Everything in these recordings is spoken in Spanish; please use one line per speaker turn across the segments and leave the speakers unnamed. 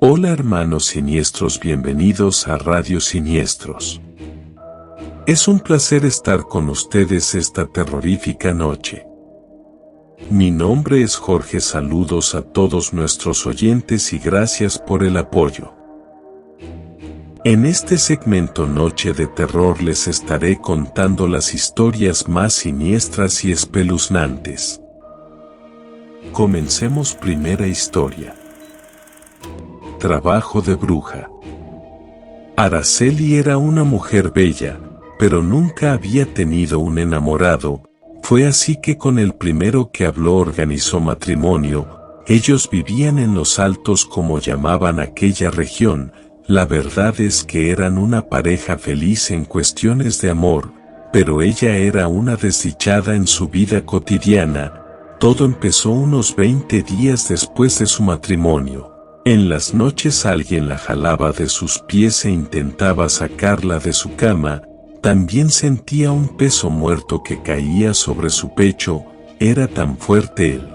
Hola hermanos siniestros, bienvenidos a Radio Siniestros. Es un placer estar con ustedes esta terrorífica noche. Mi nombre es Jorge, saludos a todos nuestros oyentes y gracias por el apoyo. En este segmento Noche de Terror les estaré contando las historias más siniestras y espeluznantes. Comencemos. Primera historia. Trabajo de bruja. Araceli era una mujer bella, pero nunca había tenido un enamorado. Fue así que con el primero que habló organizó matrimonio. Ellos vivían en los Altos, como llamaban aquella región. La verdad es que eran una pareja feliz en cuestiones de amor, pero ella era una desdichada en su vida cotidiana. Todo empezó unos 20 días después de su matrimonio. En las noches alguien la jalaba de sus pies e intentaba sacarla de su cama. También sentía un peso muerto que caía sobre su pecho. Era tan fuerte el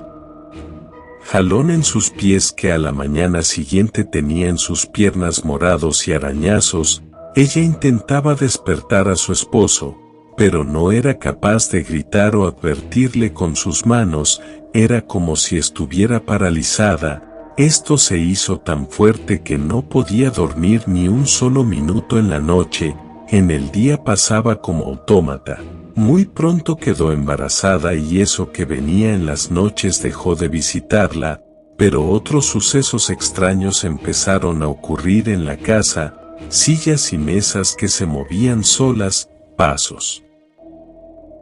jalón en sus pies que a la mañana siguiente tenía en sus piernas morados y arañazos. Ella intentaba despertar a su esposo, pero no era capaz de gritar o advertirle con sus manos. Era como si estuviera paralizada. Esto se hizo tan fuerte que no podía dormir ni un solo minuto en la noche. En el día pasaba como autómata. Muy pronto quedó embarazada y eso que venía en las noches dejó de visitarla, pero otros sucesos extraños empezaron a ocurrir en la casa: sillas y mesas que se movían solas, pasos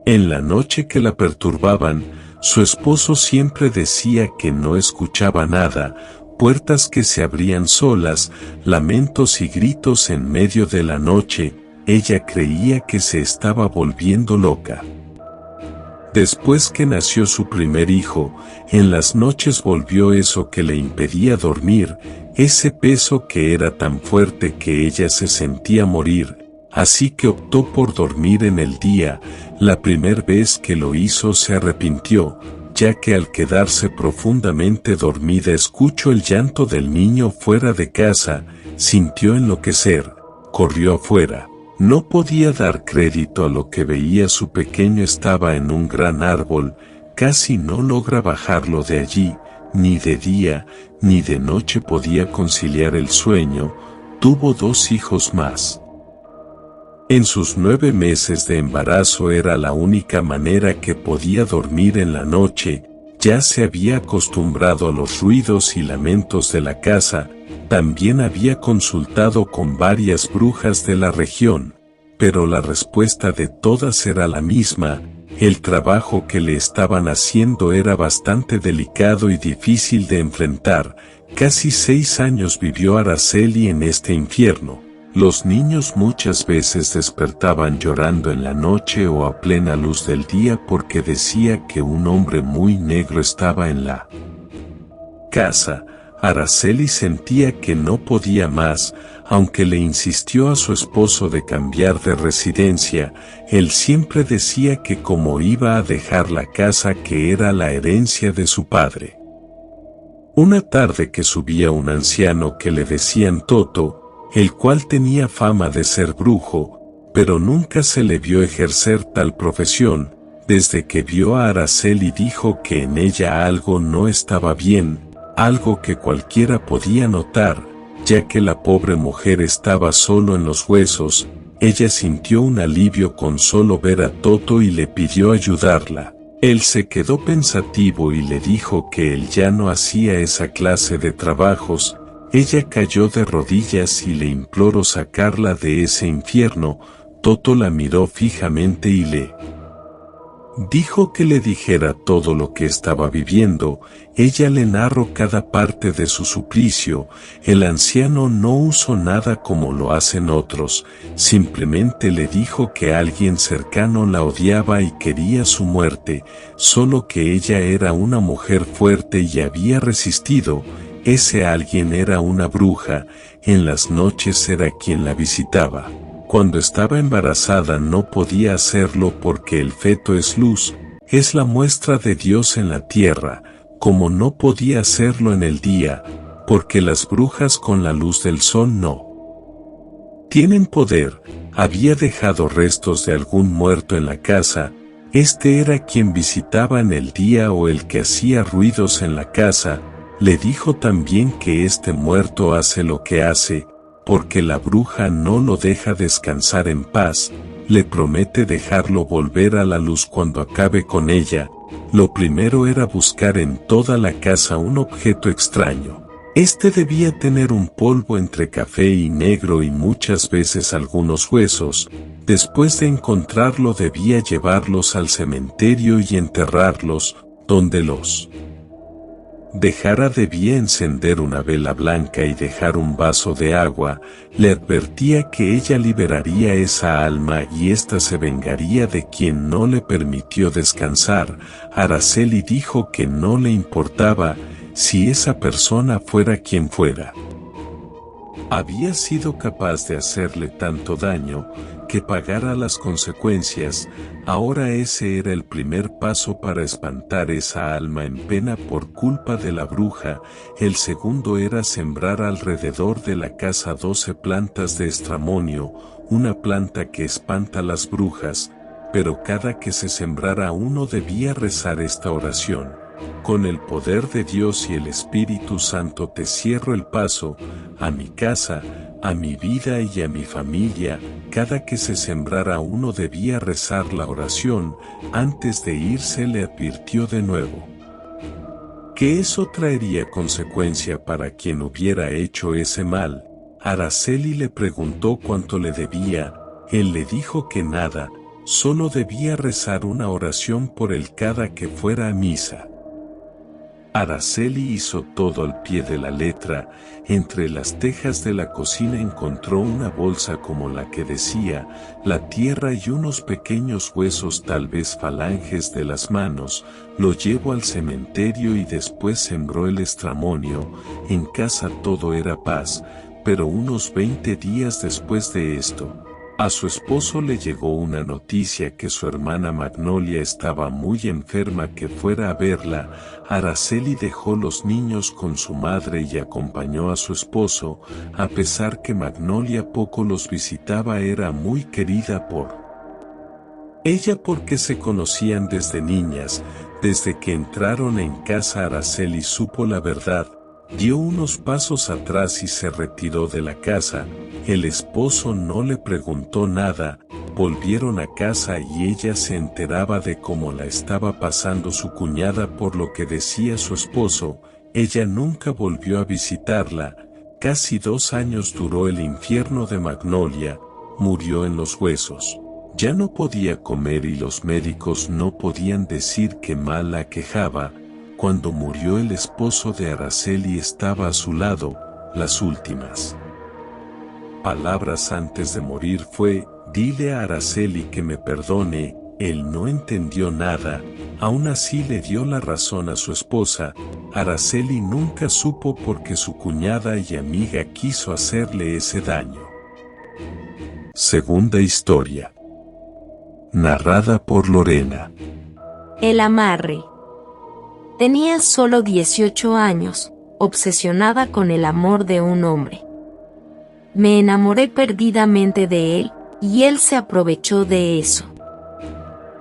en la noche que la perturbaban. Su esposo siempre decía que no escuchaba nada, puertas que se abrían solas, lamentos y gritos en medio de la noche. Ella creía que se estaba volviendo loca. Después que nació su primer hijo, en las noches volvió eso que le impedía dormir, ese peso que era tan fuerte que ella se sentía morir. Así que optó por dormir en el día. La primera vez que lo hizo se arrepintió, ya que al quedarse profundamente dormida escuchó el llanto del niño fuera de casa. Sintió enloquecer, corrió afuera. No podía dar crédito a lo que veía. Su pequeño estaba en un gran árbol. Casi no logra bajarlo de allí. Ni de día ni de noche podía conciliar el sueño. Tuvo 2 hijos más. En sus 9 meses de embarazo era la única manera que podía dormir en la noche. Ya se había acostumbrado a los ruidos y lamentos de la casa. También había consultado con varias brujas de la región, pero la respuesta de todas era la misma: el trabajo que le estaban haciendo era bastante delicado y difícil de enfrentar. Casi 6 años vivió Araceli en este infierno. Los niños muchas veces despertaban llorando en la noche o a plena luz del día porque decía que un hombre muy negro estaba en la casa. Araceli sentía que no podía más, aunque le insistió a su esposo de cambiar de residencia. Él siempre decía que como iba a dejar la casa, que era la herencia de su padre. Una tarde que subía un anciano que le decían Toto, el cual tenía fama de ser brujo, pero nunca se le vio ejercer tal profesión. Desde que vio a Araceli dijo que en ella algo no estaba bien, algo que cualquiera podía notar, ya que la pobre mujer estaba solo en los huesos. Ella sintió un alivio con solo ver a Toto y le pidió ayudarla. Él se quedó pensativo y le dijo que él ya no hacía esa clase de trabajos. Ella cayó de rodillas y le imploró sacarla de ese infierno. Toto la miró fijamente y le dijo que le dijera todo lo que estaba viviendo. Ella le narró cada parte de su suplicio. El anciano no usó nada como lo hacen otros, simplemente le dijo que alguien cercano la odiaba y quería su muerte, solo que ella era una mujer fuerte y había resistido. Ese alguien era una bruja. En las noches era quien la visitaba. Cuando estaba embarazada no podía hacerlo porque el feto es luz, es la muestra de Dios en la tierra. Como no podía hacerlo en el día, porque las brujas con la luz del sol no tienen poder. Había dejado restos de algún muerto en la casa. Este era quien visitaba en el día o el que hacía ruidos en la casa. Le dijo también que este muerto hace lo que hace, porque la bruja no lo deja descansar en paz. Le promete dejarlo volver a la luz cuando acabe con ella. Lo primero era buscar en toda la casa un objeto extraño. Este debía tener un polvo entre café y negro y muchas veces algunos huesos. Después de encontrarlo debía llevarlos al cementerio y enterrarlos, donde los dejara. Debía encender una vela blanca y dejar un vaso de agua. Le advertía que ella liberaría esa alma y ésta se vengaría de quien no le permitió descansar. Araceli dijo que no le importaba si esa persona fuera quien fuera. Había sido capaz de hacerle tanto daño que pagara las consecuencias. Ahora ese era el primer paso para espantar esa alma en pena por culpa de la bruja. El segundo era sembrar alrededor de la casa 12 plantas de estramonio, una planta que espanta a las brujas, pero cada que se sembrara uno debía rezar esta oración: con el poder de Dios y el Espíritu Santo te cierro el paso, a mi casa, a mi vida y a mi familia. Cada que se sembrara uno debía rezar la oración. Antes de irse le advirtió de nuevo que eso traería consecuencia para quien hubiera hecho ese mal. Araceli le preguntó cuánto le debía. Él le dijo que nada, solo debía rezar una oración por él cada que fuera a misa. Araceli hizo todo al pie de la letra. Entre las tejas de la cocina encontró una bolsa como la que decía, la tierra y unos pequeños huesos, tal vez falanges de las manos. Lo llevó al cementerio y después sembró el estramonio. En casa todo era paz, pero unos 20 días después de esto, a su esposo le llegó una noticia que su hermana Magnolia estaba muy enferma, que fuera a verla. Araceli dejó los niños con su madre y acompañó a su esposo. A pesar que Magnolia poco los visitaba, era muy querida por ella porque se conocían desde niñas. Desde que entraron en casa, Araceli supo la verdad. Dio unos pasos atrás y se retiró de la casa. El esposo no le preguntó nada. Volvieron a casa y ella se enteraba de cómo la estaba pasando su cuñada. Por lo que decía su esposo, ella nunca volvió a visitarla. Casi 2 años duró el infierno de Magnolia. Murió en los huesos. Ya no podía comer y los médicos no podían decir qué mal la aquejaba. Cuando murió el esposo de Araceli estaba a su lado. Las últimas palabras antes de morir fue: dile a Araceli que me perdone. Él no entendió nada. Aún así le dio la razón a su esposa. Araceli nunca supo por qué su cuñada y amiga quiso hacerle ese daño. Segunda historia. Narrada por Lorena.
El amarre. Tenía solo 18 años, obsesionada con el amor de un hombre. Me enamoré perdidamente de él, y él se aprovechó de eso.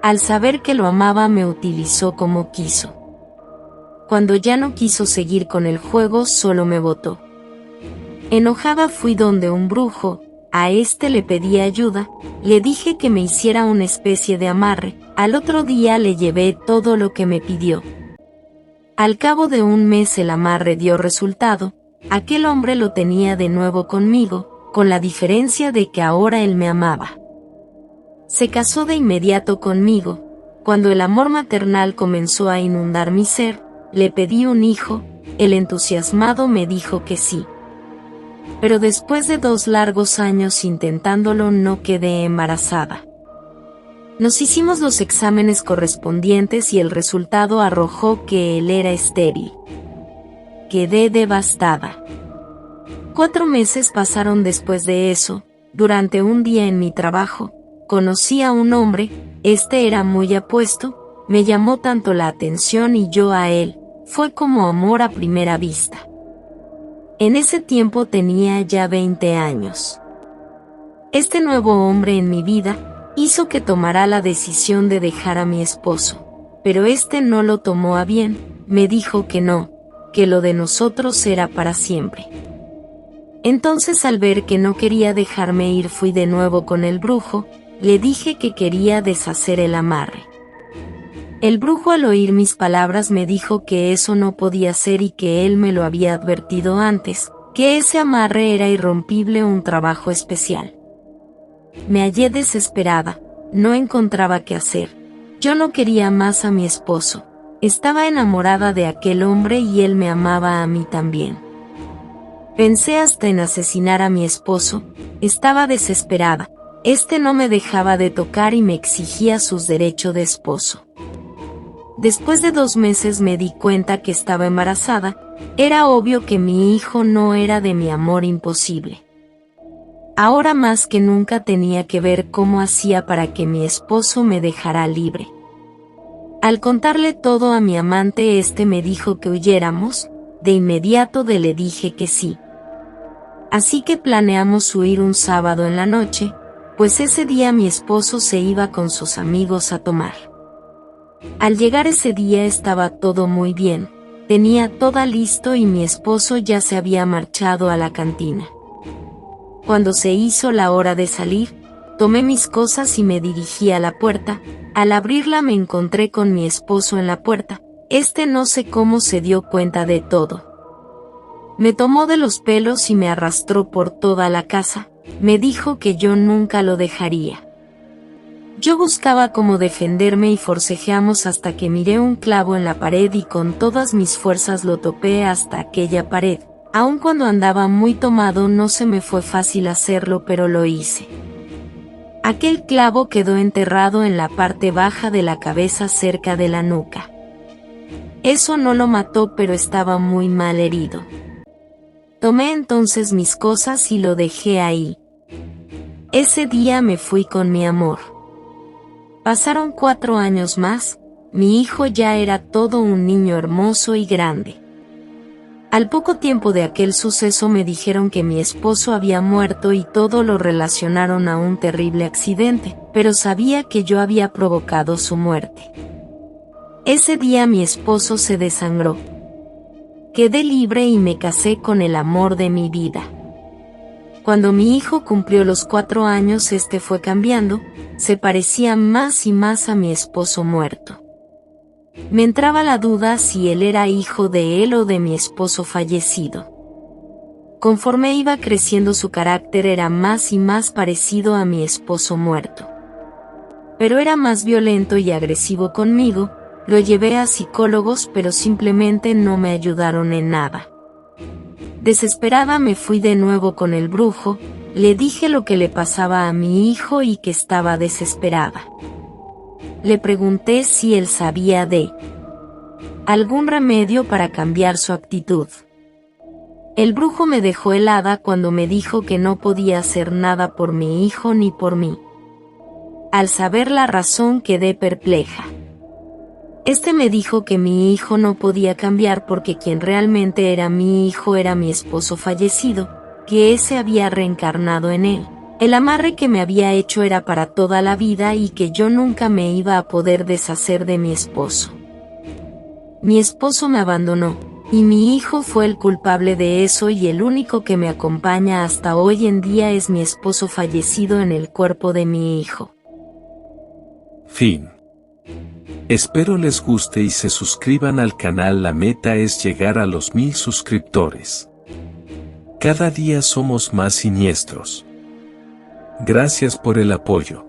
Al saber que lo amaba, me utilizó como quiso. Cuando ya no quiso seguir con el juego, solo me botó. Enojada fui donde un brujo. A este le pedí ayuda, le dije que me hiciera una especie de amarre. Al otro día le llevé todo lo que me pidió. Al cabo de un mes el amarre dio resultado. Aquel hombre lo tenía de nuevo conmigo, con la diferencia de que ahora él me amaba. Se casó de inmediato conmigo. Cuando el amor maternal comenzó a inundar mi ser, le pedí un hijo. El entusiasmado me dijo que sí. Pero después de 2 largos años intentándolo, no quedé embarazada. Nos hicimos los exámenes correspondientes y el resultado arrojó que él era estéril. Quedé devastada. 4 meses pasaron después de eso. Durante un día en mi trabajo, conocí a un hombre. Este era muy apuesto, me llamó tanto la atención y yo a él. Fue como amor a primera vista. En ese tiempo tenía ya 20 años. Este nuevo hombre en mi vida hizo que tomara la decisión de dejar a mi esposo, pero este no lo tomó a bien, me dijo que no, que lo de nosotros era para siempre. Entonces, al ver que no quería dejarme ir, fui de nuevo con el brujo, le dije que quería deshacer el amarre. El brujo, al oír mis palabras, me dijo que eso no podía ser y que él me lo había advertido antes, que ese amarre era irrompible, un trabajo especial. Me hallé desesperada, no encontraba qué hacer. Yo no quería más a mi esposo, estaba enamorada de aquel hombre y él me amaba a mí también. Pensé hasta en asesinar a mi esposo, estaba desesperada, este no me dejaba de tocar y me exigía sus derechos de esposo. Después de 2 meses me di cuenta que estaba embarazada, era obvio que mi hijo no era de mi amor imposible. Ahora más que nunca tenía que ver cómo hacía para que mi esposo me dejara libre. Al contarle todo a mi amante, este me dijo que huyéramos, de inmediato le dije que sí. Así que planeamos huir un sábado en la noche, pues ese día mi esposo se iba con sus amigos a tomar. Al llegar ese día estaba todo muy bien, tenía todo listo y mi esposo ya se había marchado a la cantina. Cuando se hizo la hora de salir, tomé mis cosas y me dirigí a la puerta. Al abrirla me encontré con mi esposo en la puerta, este no sé cómo se dio cuenta de todo. Me tomó de los pelos y me arrastró por toda la casa, me dijo que yo nunca lo dejaría. Yo buscaba cómo defenderme y forcejeamos hasta que miré un clavo en la pared y con todas mis fuerzas lo topé hasta aquella pared. Aun cuando andaba muy tomado no se me fue fácil hacerlo, pero lo hice. Aquel clavo quedó enterrado en la parte baja de la cabeza cerca de la nuca. Eso no lo mató, pero estaba muy mal herido. Tomé entonces mis cosas y lo dejé ahí. Ese día me fui con mi amor. Pasaron 4 años más, mi hijo ya era todo un niño hermoso y grande. Al poco tiempo de aquel suceso me dijeron que mi esposo había muerto y todo lo relacionaron a un terrible accidente, pero sabía que yo había provocado su muerte. Ese día mi esposo se desangró. Quedé libre y me casé con el amor de mi vida. Cuando mi hijo cumplió los 4 años, este fue cambiando, se parecía más y más a mi esposo muerto. Me entraba la duda si él era hijo de él o de mi esposo fallecido. Conforme iba creciendo su carácter era más y más parecido a mi esposo muerto. Pero era más violento y agresivo conmigo, lo llevé a psicólogos pero simplemente no me ayudaron en nada. Desesperada me fui de nuevo con el brujo, le dije lo que le pasaba a mi hijo y que estaba desesperada. Le pregunté si él sabía de algún remedio para cambiar su actitud. El brujo me dejó helada cuando me dijo que no podía hacer nada por mi hijo ni por mí. Al saber la razón quedé perpleja. Este me dijo que mi hijo no podía cambiar porque quien realmente era mi hijo era mi esposo fallecido, que ese había reencarnado en él. El amarre que me había hecho era para toda la vida y que yo nunca me iba a poder deshacer de mi esposo. Mi esposo me abandonó, y mi hijo fue el culpable de eso y el único que me acompaña hasta hoy en día es mi esposo fallecido en el cuerpo de mi hijo.
Fin. Espero les guste y se suscriban al canal. La meta es llegar a los 1000 suscriptores. Cada día somos más siniestros. Gracias por el apoyo.